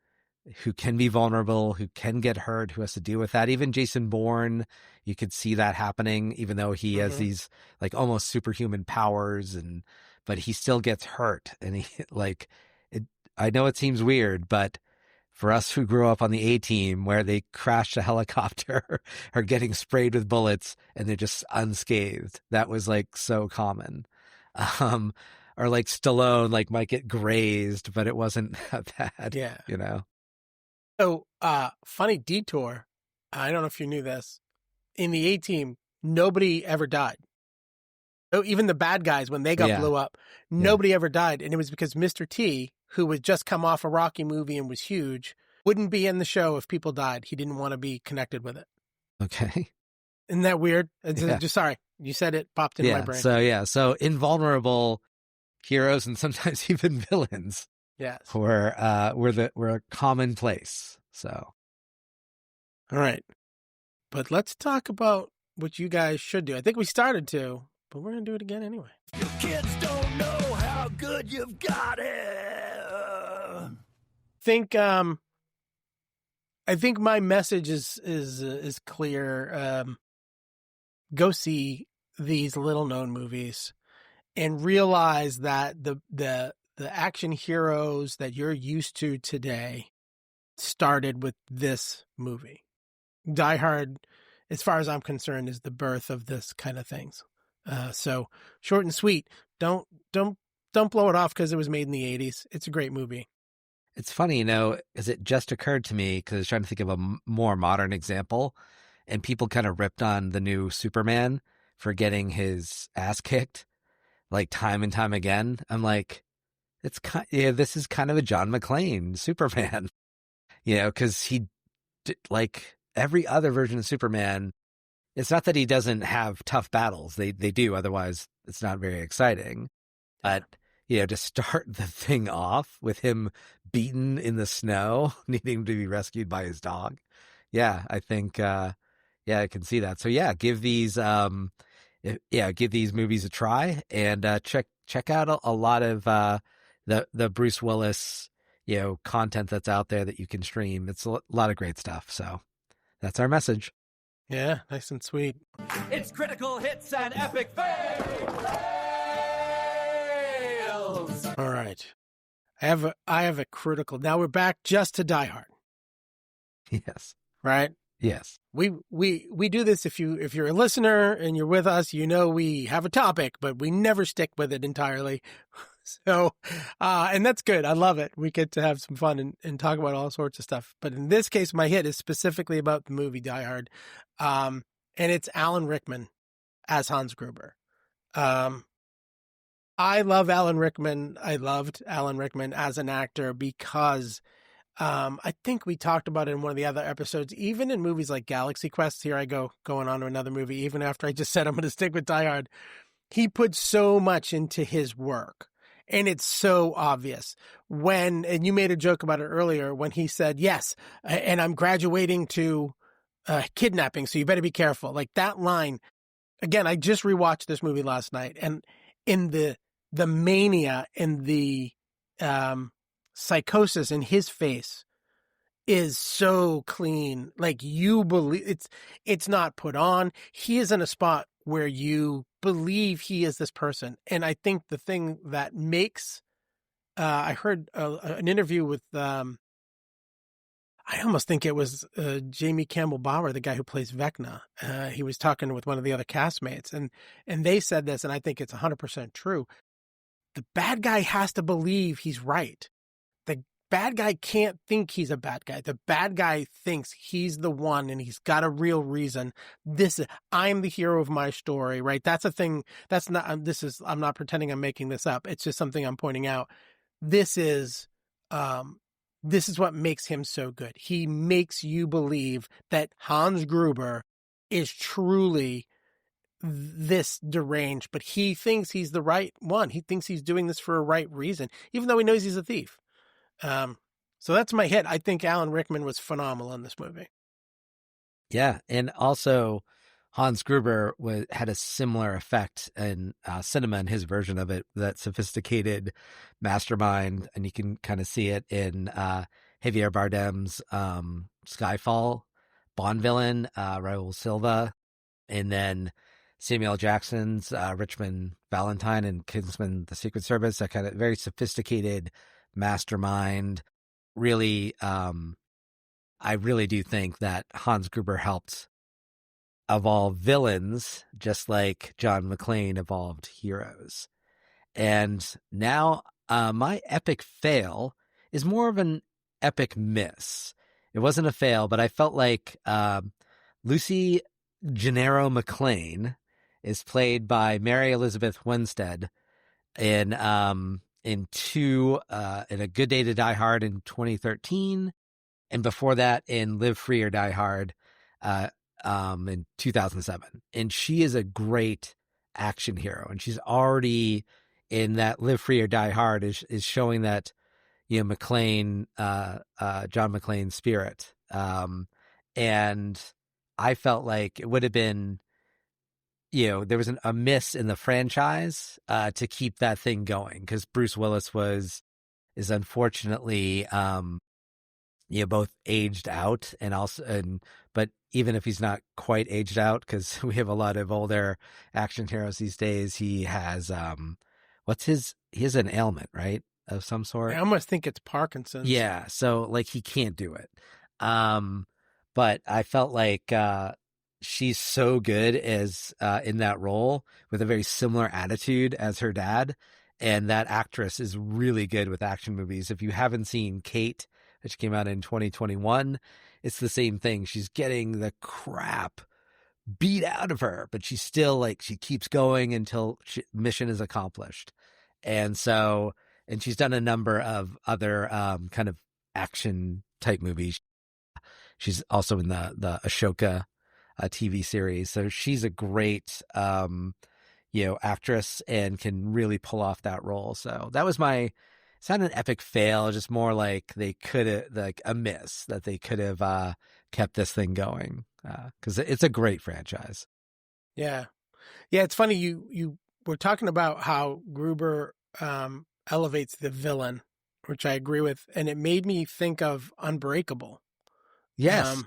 who can be vulnerable, who can get hurt, who has to deal with that. Even Jason Bourne, you could see that happening, even though he has these like almost superhuman powers, but he still gets hurt. And I know it seems weird, but for us who grew up on the A-Team where they crashed a helicopter or getting sprayed with bullets and they're just unscathed, that was like so common. Or like Stallone, like might get grazed, but it wasn't that bad. Yeah. So, funny detour. I don't know if you knew this. In the A-Team, nobody ever died. Oh, even the bad guys, when they got blew up, nobody ever died. And it was because Mr. T, who had just come off a Rocky movie and was huge, wouldn't be in the show if people died. He didn't want to be connected with it. Okay. Isn't that weird? Just sorry. You said it, popped into my brain. So invulnerable heroes and sometimes even villains. Yes. Were a commonplace. So. All right. But let's talk about what you guys should do. I think we started to, but we're going to do it again anyway. Your kids don't know how good you've got it. I think my message is clear. Go see these little known movies and realize that the action heroes that you're used to today started with this movie. Die Hard, as far as I'm concerned, is the birth of this kind of things. So short and sweet. Don't blow it off because it was made in the 80s. It's a great movie. It's funny, as it just occurred to me, because I was trying to think of a more modern example, and people kind of ripped on the new Superman for getting his ass kicked, like time and time again. I'm like, this is kind of a John McClane Superman, because he, like every other version of Superman, it's not that he doesn't have tough battles. They do, otherwise it's not very exciting. But to start the thing off with him beaten in the snow, needing to be rescued by his dog. Yeah, I think, I can see that. So give these, give these movies a try and check out a lot of the Bruce Willis, content that's out there that you can stream. It's a lot of great stuff. So that's our message. Yeah, nice and sweet. It's critical hits and epic fails. All right. I have a critical. Now we're back just to Die Hard, Yes. right? Yes. We do this if you're a listener and you're with us, you know we have a topic, but we never stick with it entirely. So, and that's good. I love it. We get to have some fun and talk about all sorts of stuff. But in this case, my hit is specifically about the movie Die Hard. And it's Alan Rickman as Hans Gruber. I love Alan Rickman. I loved Alan Rickman as an actor because I think we talked about it in one of the other episodes, even in movies like Galaxy Quest. Here I go, going on to another movie, even after I just said I'm going to stick with Die Hard. He put so much into his work. And it's so obvious and you made a joke about it earlier when he said, yes, and I'm graduating to kidnapping, so you better be careful. Like that line, again, I just rewatched this movie last night, and in the mania and the psychosis in his face is so clean. Like you believe it's not put on. He is in a spot where you believe he is this person. And I think the thing that makes, I heard an interview with, I almost think it was Jamie Campbell Bower, the guy who plays Vecna. He was talking with one of the other castmates, and they said this, and I think it's 100% true. The bad guy has to believe he's right. The bad guy can't think he's a bad guy. The bad guy thinks he's the one and he's got a real reason. I'm the hero of my story, right? That's a thing. I'm not pretending I'm making this up. It's just something I'm pointing out. This is what makes him so good. He makes you believe that Hans Gruber is truly this deranged, but he thinks he's the right one. He thinks he's doing this for a right reason, even though he knows he's a thief. So that's my hit. I think Alan Rickman was phenomenal in this movie. Yeah. And also Hans Gruber had a similar effect in cinema in his version of it, that sophisticated mastermind. And you can kind of see it in Javier Bardem's Skyfall, Bond villain, Raul Silva, and then Samuel Jackson's Richmond Valentine and Kingsman: The Secret Service, that kind of very sophisticated mastermind. Really, I really do think that Hans Gruber helped evolve villains just like John McClane evolved heroes. And now my epic fail is more of an epic miss. It wasn't a fail, but I felt like Lucy Gennaro McClane is played by Mary Elizabeth Winstead in A Good Day to Die Hard in 2013, and before that in Live Free or Die Hard in 2007. And she is a great action hero, and she's already in that Live Free or Die Hard is showing that, McClane, John McClane's spirit. And I felt like it would have been, there was a miss in the franchise to keep that thing going, because Bruce Willis is unfortunately, both aged out but even if he's not quite aged out, because we have a lot of older action heroes these days, he has, he has an ailment, right? Of some sort. I almost think it's Parkinson's. Yeah. So he can't do it. But I felt like, she's so good as in that role, with a very similar attitude as her dad. And that actress is really good with action movies. If you haven't seen Kate, which came out in 2021, it's the same thing. She's getting the crap beat out of her, but she's still she keeps going until mission is accomplished. And she's done a number of other kind of action type movies. She's also in the Ashoka TV series. So she's a great, actress and can really pull off that role. So that was it's not an epic fail, just more like they could have, a miss that they could have kept this thing going. Cause it's a great franchise. Yeah. Yeah. It's funny. You were talking about how Gruber, elevates the villain, which I agree with. And it made me think of Unbreakable. Yes.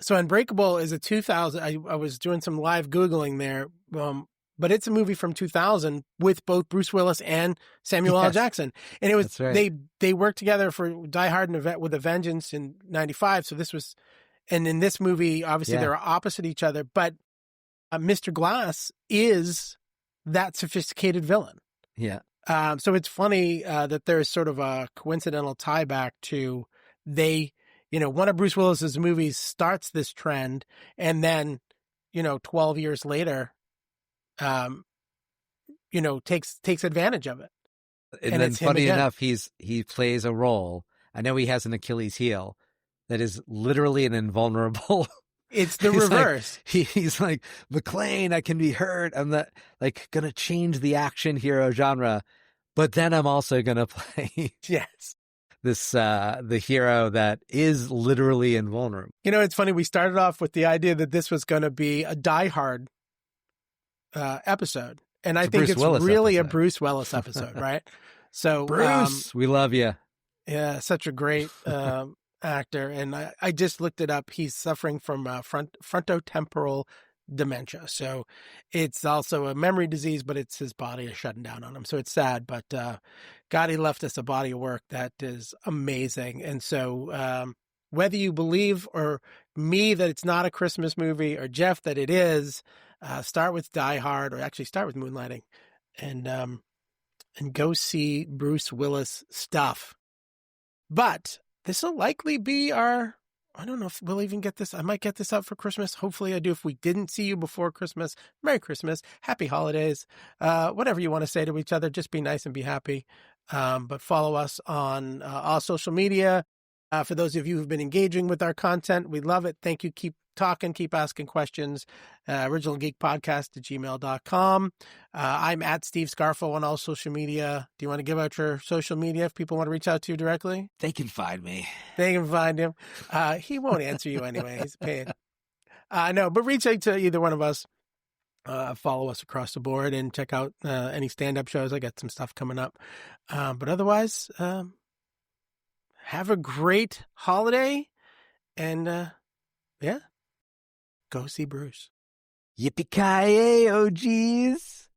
So Unbreakable is a 2000. I was doing some live Googling there, but it's a movie from 2000 with both Bruce Willis and Samuel L. Yes. Jackson. And it was, That's right. they worked together for Die Hard and with a Vengeance in 95. So this was, and in this movie, obviously Yeah. they're opposite each other, but Mr. Glass is that sophisticated villain. Yeah. So it's funny that there's sort of a coincidental tie back to one of Bruce Willis's movies starts this trend, and then, 12 years later, takes advantage of it. And And then it's him funny again. enough, he plays a role. I know he has an Achilles heel that is literally an invulnerable. It's the He's like- reverse. He's like, McClane, I can be hurt. I'm not gonna change the action hero genre, but then I'm also gonna play Yes. this the hero that is literally invulnerable. It's funny. We started off with the idea that this was going to be a Die Hard episode. And I It's a think Bruce it's Willis really episode. a Bruce Willis episode, right? So, Bruce, we love you. yeah, such a great actor. And I just looked it up. He's suffering from frontotemporal dementia. So it's also a memory disease, but it's his body is shutting down on him. So it's sad, but God, he left us a body of work that is amazing. And so whether you believe or me that it's not a Christmas movie, or Jeff that it is, start with Die Hard, or actually start with Moonlighting, and go see Bruce Willis stuff. But this will likely be our, I don't know if we'll even get this. I might get this up for Christmas. Hopefully I do. If we didn't see you before Christmas, Merry Christmas, Happy Holidays, whatever you want to say to each other, just be nice and be happy. But follow us on all social media. For those of you who've been engaging with our content, we love it. Thank you. Keep talking, keep asking questions. originalgeekpodcast@gmail.com. I'm at Steve Scarfo on all social media. Do you want to give out your social media if people want to reach out to you directly? They can find me. They can find him. He won't answer you anyway. He's paid. No, but reach out to either one of us. Follow us across the board and check out any stand-up shows. I got some stuff coming up. But otherwise, have a great holiday. And, go see Bruce. Yippee-ki-yay, OGs.